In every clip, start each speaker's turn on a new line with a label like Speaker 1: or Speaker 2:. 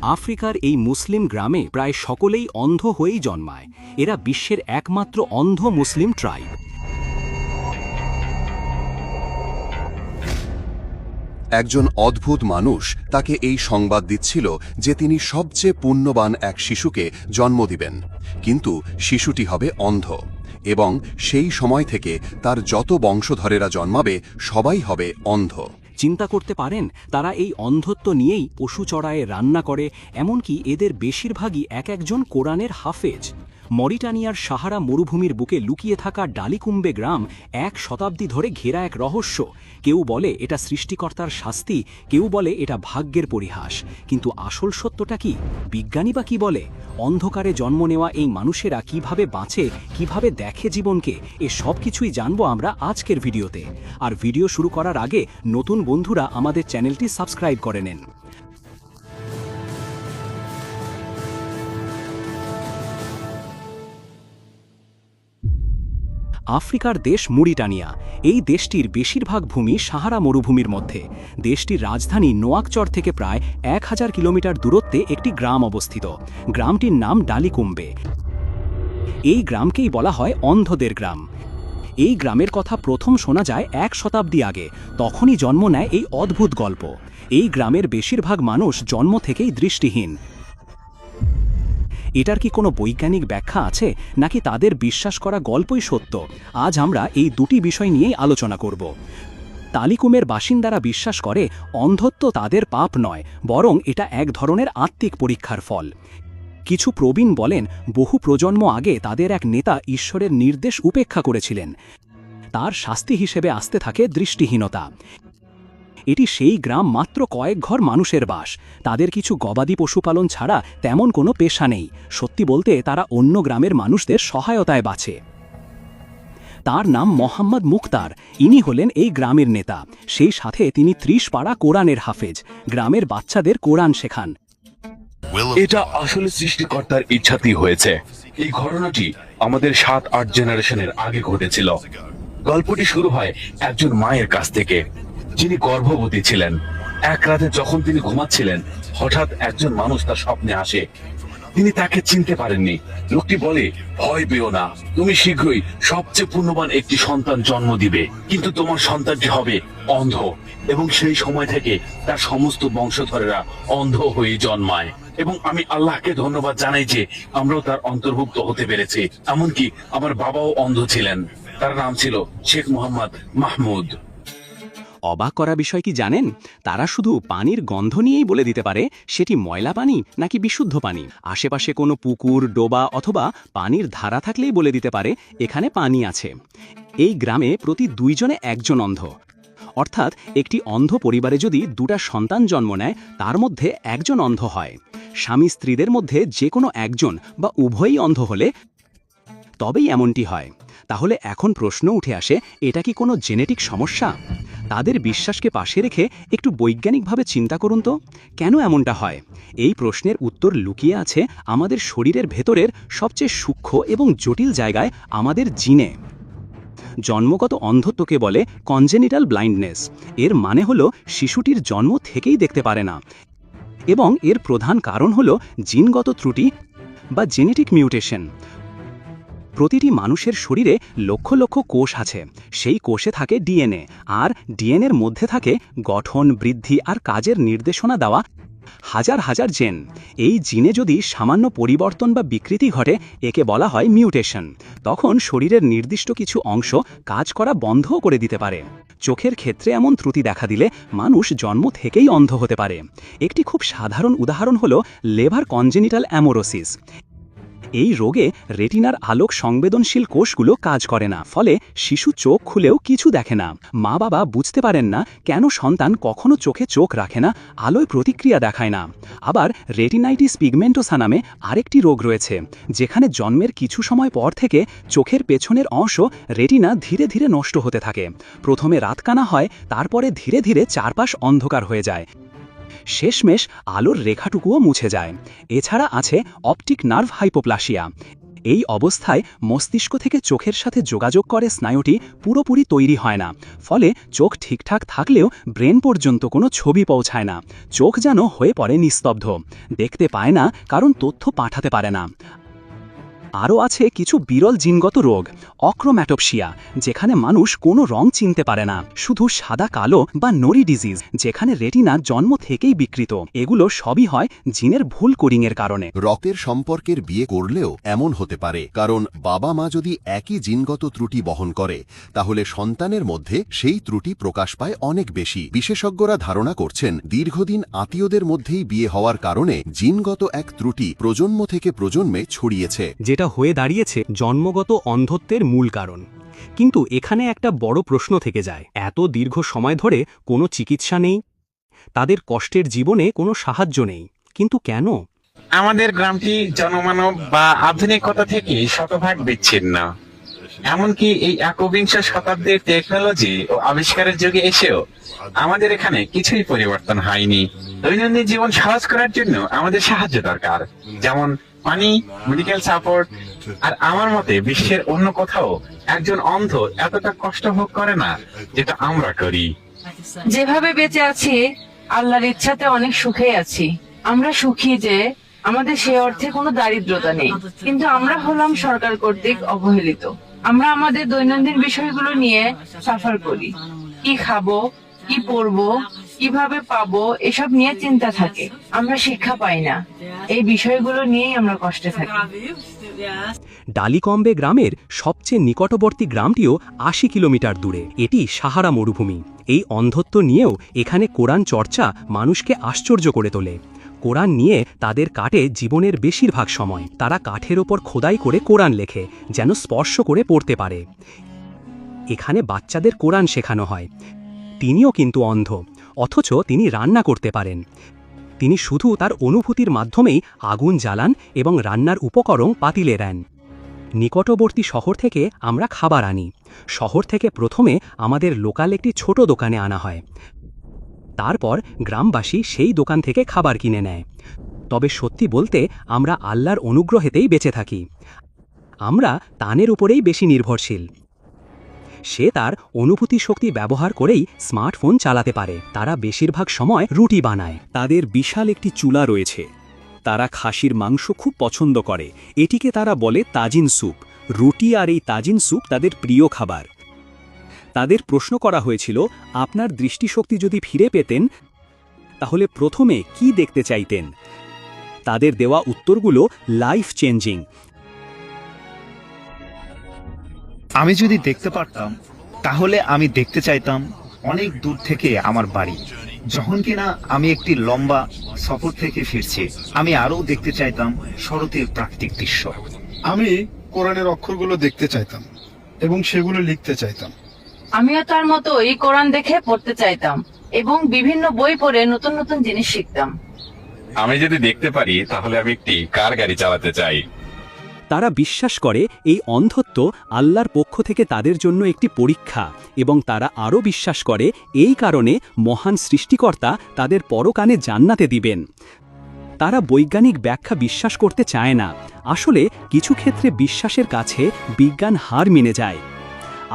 Speaker 1: আফ্রিকার এই মুসলিম গ্রামে প্রায় সকলেই অন্ধ হয়েই জন্মায়। এরা বিশ্বের একমাত্র অন্ধ মুসলিম ট্রাইব।
Speaker 2: একজন অদ্ভুত মানুষ তাকে এই সংবাদ দিচ্ছিল যে তিনি সবচেয়ে পুণ্যবান এক শিশুকে জন্ম দিবেন, কিন্তু শিশুটি হবে অন্ধ এবং সেই সময় থেকে তার যত বংশধরেরা জন্মাবে সবাই হবে অন্ধ।
Speaker 1: চিন্তা করতে পারেন, তারা এই অন্ধত্ব নিয়েই পশু চড়ায়ে রান্না করে, এমনকি এদের বেশিরভাগই এক একজন কোরআনের হাফেজ। মরিটানিয়ার সাহারা মরুভূমির বুকে লুকিয়ে থাকা ডালিকুম্বে গ্রাম 1 শতাব্দী ধরে ঘেরা এক রহস্য। কেউ বলে এটা সৃষ্টিকর্তার শাস্তি, কেউ বলে এটা ভাগ্যের পরিহাস। কিন্তু আসল সত্যটা কি? বিজ্ঞানী বা কি বলে? অন্ধকারে জন্ম নেওয়া এই মানুষেরা কিভাবে বাঁচে, কিভাবে দেখে জীবনকে, এ সব কিছুই জানবো আমরা আজকের ভিডিওতে। আর ভিডিও শুরু করার আগে নতুন বন্ধুরা আমাদের চ্যানেলটি সাবস্ক্রাইব করে নেন। আফ্রিকার দেশ মরিটানিয়া। এই দেশটির বেশিরভাগ ভূমি সাহারা মরুভূমির মধ্যে। দেশটির রাজধানী নোয়াকচর থেকে প্রায় 1000 কিলোমিটার দূরত্বে একটি গ্রাম অবস্থিত। গ্রামটির নাম ডালিকুম্বে। এই গ্রামকেই বলা হয় অন্ধদের গ্রাম। এই গ্রামের কথা প্রথম শোনা যায় 1 শতাব্দী আগে। তখনই জন্ম নেয় এই অদ্ভুত গল্প। এই গ্রামের বেশিরভাগ মানুষ জন্ম থেকেই দৃষ্টিহীন। এটার কি কোনো বৈজ্ঞানিক ব্যাখ্যা আছে, নাকি তাদের বিশ্বাস করা গল্পই সত্য? আজ আমরা এই দুটি বিষয় নিয়েই আলোচনা করব। তালিকুমের বাসিন্দারা বিশ্বাস করে অন্ধত্ব তাদের পাপ নয়, বরং এটা এক ধরনের আত্মিক পরীক্ষার ফল। কিছু প্রবীণ বলেন বহু প্রজন্ম আগে তাদের এক নেতা ঈশ্বরের নির্দেশ উপেক্ষা করেছিলেন। তার শাস্তি হিসেবে আসতে থাকে দৃষ্টিহীনতা। এটি সেই গ্রাম, মাত্র কয়েক ঘর মানুষের বাস। তাদের কিছু গবাদি পশুপালন ছাড়া তেমন কোনো পেশা নেই। সত্যি বলতে তারা অন্য গ্রামের মানুষদের সহায়তায় বাঁচে। তার নাম মোহাম্মদ মুখতার। ইনি হলেন এই গ্রামের নেতা। সেই সাথে তিনি 30 পারা কোরআনের হাফেজ। গ্রামের বাচ্চাদের কোরআন শেখান।
Speaker 3: এটা আসলে সৃষ্টিকর্তার ইচ্ছাতেই হয়েছে। এই ঘটনাটি আমাদের 7-8 জেনারেশনের আগে ঘটেছিল। গল্পটি শুরু হয় একজন মায়ের কাছ থেকে, যিনি গর্ভবতী ছিলেন। এক রাতে যখন তিনি ঘুমাচ্ছিলেন, হঠাৎ একজন মানুষ তার স্বপ্নে আসে। তিনি তাকে চিনতে পারেননি। লোকটি বলে, ভয় পেও না, তুমি শীঘ্রই সবচেয়ে পুণ্যবান একটি সন্তান জন্ম দিবে, কিন্তু তোমার সন্তানটি হবে অন্ধ। এবং সেই সময় থেকে তার সমস্ত বংশধরেরা অন্ধ হয়ে জন্মায়। এবং আমি আল্লাহকে ধন্যবাদ জানাই যে আমরাও তার অন্তর্ভুক্ত হতে পেরেছি। এমনকি আমার বাবাও অন্ধ ছিলেন। তার নাম ছিল শেখ মোহাম্মদ মাহমুদ।
Speaker 1: অবাক করা বিষয় কি জানেন? তারা শুধু পানির গন্ধ নিয়েই বলে দিতে পারে সেটি ময়লা পানি নাকি বিশুদ্ধ পানি। আশেপাশে কোনো পুকুর, ডোবা অথবা পানির ধারা থাকলেই বলে দিতে পারে এখানে পানি আছে। এই গ্রামে প্রতি 2 জনে 1 জন অন্ধ। অর্থাৎ একটি অন্ধ পরিবারে যদি 2টা সন্তান জন্ম নেয়, তার মধ্যে 1 জন অন্ধ হয়। স্বামী স্ত্রীদের মধ্যে যে কোনো একজন বা উভয়ই অন্ধ হলে তবেই এমনটি হয়। তাহলে এখন প্রশ্ন উঠে আসে, এটা কি কোনো জেনেটিক সমস্যা? তাদের বিশ্বাসকে পাশে রেখে একটু বৈজ্ঞানিকভাবে চিন্তা করুন তো, কেন এমনটা হয়? এই প্রশ্নের উত্তর লুকিয়ে আছে আমাদের শরীরের ভেতরের সবচেয়ে সূক্ষ্ম এবং জটিল জায়গায়, আমাদের জিনে। জন্মগত অন্ধত্বকে বলে কনজেনিটাল ব্লাইন্ডনেস। এর মানে হলো শিশুটির জন্ম থেকেই দেখতে পারে না, এবং এর প্রধান কারণ হলো জিনগত ত্রুটি বা জেনেটিক মিউটেশন। প্রতিটি মানুষের শরীরে লক্ষ লক্ষ কোষ আছে। সেই কোষে থাকে ডিএনএ, আর ডিএনএর মধ্যে থাকে গঠন, বৃদ্ধি আর কাজের নির্দেশনা দেওয়া হাজার হাজার জেন। এই জিনে যদি সামান্য পরিবর্তন বা বিকৃতি ঘটে, একে বলা হয় মিউটেশন। তখন শরীরের নির্দিষ্ট কিছু অংশ কাজ করা বন্ধও করে দিতে পারে। চোখের ক্ষেত্রে এমন ত্রুটি দেখা দিলে মানুষ জন্ম থেকেই অন্ধ হতে পারে। একটি খুব সাধারণ উদাহরণ হলো লেভার কনজেনিটাল অ্যামোরোসিস। এই রোগে রেটিনার আলোক সংবেদনশীল কোষগুলো কাজ করে না, ফলে শিশু চোখ খুলেও কিছু দেখে না। মা বাবা বুঝতে পারেন না কেন সন্তান কখনো চোখে চোখ রাখে না, আলোয় প্রতিক্রিয়া দেখায় না। আবার রেটিনাইটিস পিগমেন্টোসা নামে আরেকটি রোগ রয়েছে, যেখানে জন্মের কিছু সময় পর থেকে চোখের পেছনের অংশ রেটিনা ধীরে ধীরে নষ্ট হতে থাকে। প্রথমে রাতকানা হয়, তারপরে ধীরে ধীরে চারপাশ অন্ধকার হয়ে যায়। শেষমেশ আলোর রেখাটুকুও মুছে যায়। এছাড়া আছে অপটিক নার্ভ হাইপোপ্লাসিয়া। এই অবস্থায় মস্তিষ্ক থেকে চোখের সাথে যোগাযোগ করে স্নায়ুটি পুরোপুরি তৈরি হয় না, ফলে চোখ ঠিকঠাক থাকলেও ব্রেন পর্যন্ত কোনো ছবি পৌঁছায় না। চোখ যেন হয়ে পড়ে নিস্তব্ধ, দেখতে পায় না কারণ তথ্য পাঠাতে পারে না। আরও আছে কিছু বিরল জিনগত রোগ, অক্রোম্যাটোপসিয়া, যেখানে মানুষ কোনো রং চিনতে পারে না, শুধু সাদা কালো, বা নোরি ডিজিজ, যেখানে রেটিনা জন্ম থেকেই বিকৃত। এগুলো সবই হয় জিনের ভুল কোডিংয়ের কারণে।
Speaker 2: রক্তের সম্পর্কের বিয়ে করলেও এমন হতে পারে, কারণ বাবা মা যদি একই জিনগত ত্রুটি বহন করে তাহলে সন্তানের মধ্যে সেই ত্রুটি প্রকাশ পায় অনেক বেশি। বিশেষজ্ঞরা ধারণা করছেন দীর্ঘদিন আত্মীয়দের মধ্যেই বিয়ে হওয়ার কারণে জিনগত এক ত্রুটি প্রজন্ম থেকে প্রজন্মে ছড়িয়েছে,
Speaker 1: যেটা হয়ে দাঁড়িয়েছে জন্মগত অন্ধত্বের মূল কারণ। কিন্তু এখানে একটা বড় প্রশ্ন থেকে যায়, এত দীর্ঘ সময় ধরে কোনো চিকিৎসা নেই, তাদের কষ্টের জীবনে কোনো সাহায্য নেই, কিন্তু কেন?
Speaker 4: আমাদের গ্রামটি জনমানব বা আধুনিকতা থেকে শতভাগ বিচ্ছিন্ন। এমনকি এই একবিংশ শতাব্দীর টেকনোলজি ও আবিষ্কারের যুগে এসেও আমাদের এখানে কিছুই পরিবর্তন হয়নি। দৈনন্দিন জীবন সহজ করার জন্য আমাদের সাহায্য দরকার, যেমন পানি, মেডিকেল সাপোর্ট। আর আমার মতে বিশ্বের অন্য কোথাও একজন অন্ধ এতটা কষ্ট ভোগ করে না যেটা আমরা করি।
Speaker 5: যেভাবে বেঁচে আছি আল্লাহর ইচ্ছাতে অনেক সুখে আছি। আমরা সুখী যে আমাদের সে অর্থে কোনো দারিদ্রতা নেই, কিন্তু আমরা হলাম সরকার কর্তৃক অবহেলিত। আমরা আমাদের দৈনন্দিন বিষয়গুলো নিয়ে সাফার করি, কি খাবো, কি পরবো, কিভাবে পাবো, এসব নিয়ে চিন্তা থাকে। আমরা শিক্ষা পাই না, এই বিষয়গুলো নিয়েই আমরা কষ্টে থাকি।
Speaker 1: ডালিকম্বে গ্রামের সবচেয়ে নিকটবর্তী গ্রামটিও ৮০ কিলোমিটার দূরে। এটি সাহারা মরুভূমি। এই অন্ধত্ব নিয়েও এখানে কোরআন চর্চা মানুষকে আশ্চর্য করে তোলে। কোরআন নিয়ে তাদের কাটে জীবনের বেশিরভাগ সময়। তারা কাঠের ওপর খোদাই করে কোরআন লেখে, যেন স্পর্শ করে পড়তে পারে। এখানে বাচ্চাদের কোরআন শেখানো হয়। তিনিও কিন্তু অন্ধ, অথচ তিনি রান্না করতে পারেন। তিনি শুধু তার অনুভূতির মাধ্যমেই আগুন জ্বালান এবং রান্নার উপকরণ পাতিলে দেন। নিকটবর্তী শহর থেকে আমরা খাবার আনি। শহর থেকে প্রথমে আমাদের লোকাল একটি ছোট দোকানে আনা হয়, তারপর গ্রামবাসী সেই দোকান থেকে খাবার কিনে নেয়। তবে সত্যি বলতে আমরা আল্লাহর অনুগ্রহেতেই বেঁচে থাকি। আমরা তানের উপরেই বেশি নির্ভরশীল। সে তার অনুভূতি শক্তি ব্যবহার করেই স্মার্টফোন চালাতে পারে। তারা বেশিরভাগ সময় রুটি বানায়। তাদের বিশাল একটি চুলা রয়েছে। তারা খাসির মাংস খুব পছন্দ করে। এটিকে তারা বলে তাজিন স্যুপ। রুটি আর এই তাজিন স্যুপ তাদের প্রিয় খাবার। তাদের প্রশ্ন করা হয়েছিল, আপনার দৃষ্টিশক্তি যদি ফিরে পেতেন তাহলে প্রথমে কি দেখতে চাইতেন? তাদের দেওয়া উত্তরগুলো লাইফ চেঞ্জিং।
Speaker 6: আমি যদি দেখতে পারতাম তাহলে আমি দেখতে চাইতাম অনেক দূর থেকে আমার বাড়ি। যখন কিনা আমি একটি লম্বা সফর থেকে ফিরছি, আমি আরো দেখতে চাইতাম শরতের প্রাকৃতিক দৃশ্য।
Speaker 7: আমি কোরআনের অক্ষরগুলো দেখতে চাইতাম এবং সেগুলো লিখতে চাইতাম।
Speaker 5: আমিও তার মতো এই কোরআন দেখে পড়তে চাইতাম এবং বিভিন্ন বই পড়ে নতুন নতুন জিনিস শিখতাম।
Speaker 4: আমি যদি দেখতে পারি তাহলে আমি একটি কার গাড়ি চালাতে চাই।
Speaker 1: তারা বিশ্বাস করে এই অন্ধত্ব আল্লাহর পক্ষ থেকে তাদের জন্য একটি পরীক্ষা, এবং তারা আরও বিশ্বাস করে এই কারণে মহান সৃষ্টিকর্তা তাদের পরকানে জান্নাতে দিবেন। তারা বৈজ্ঞানিক ব্যাখ্যা বিশ্বাস করতে চায় না। আসলে কিছু ক্ষেত্রে বিশ্বাসের কাছে বিজ্ঞান হার মেনে যায়।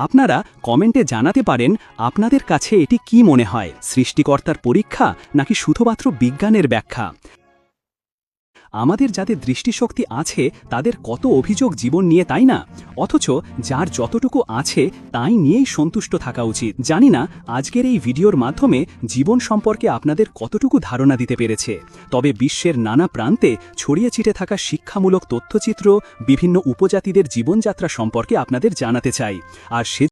Speaker 1: আপনারা কমেন্টে জানাতে পারেন আপনাদের কাছে এটি কি মনে হয়, সৃষ্টিকর্তার পরীক্ষা নাকি শুধুমাত্র বিজ্ঞানের ব্যাখ্যা? আমাদের যাদের দৃষ্টিশক্তি আছে তাদের কত অভিযোগ জীবন নিয়ে, তাই না? অথচ যার যতটুকু আছে তাই নিয়েই সন্তুষ্ট থাকা উচিত। জানি না আজকের এই ভিডিওর মাধ্যমে জীবন সম্পর্কে আপনাদের কতটুকু ধারণা দিতে পেরেছে। তবে বিশ্বের নানা প্রান্তে ছড়িয়ে ছিটে থাকা শিক্ষামূলক তথ্যচিত্র, বিভিন্ন উপজাতিদের জীবনযাত্রা সম্পর্কে আপনাদের জানাতে চাই। আর সে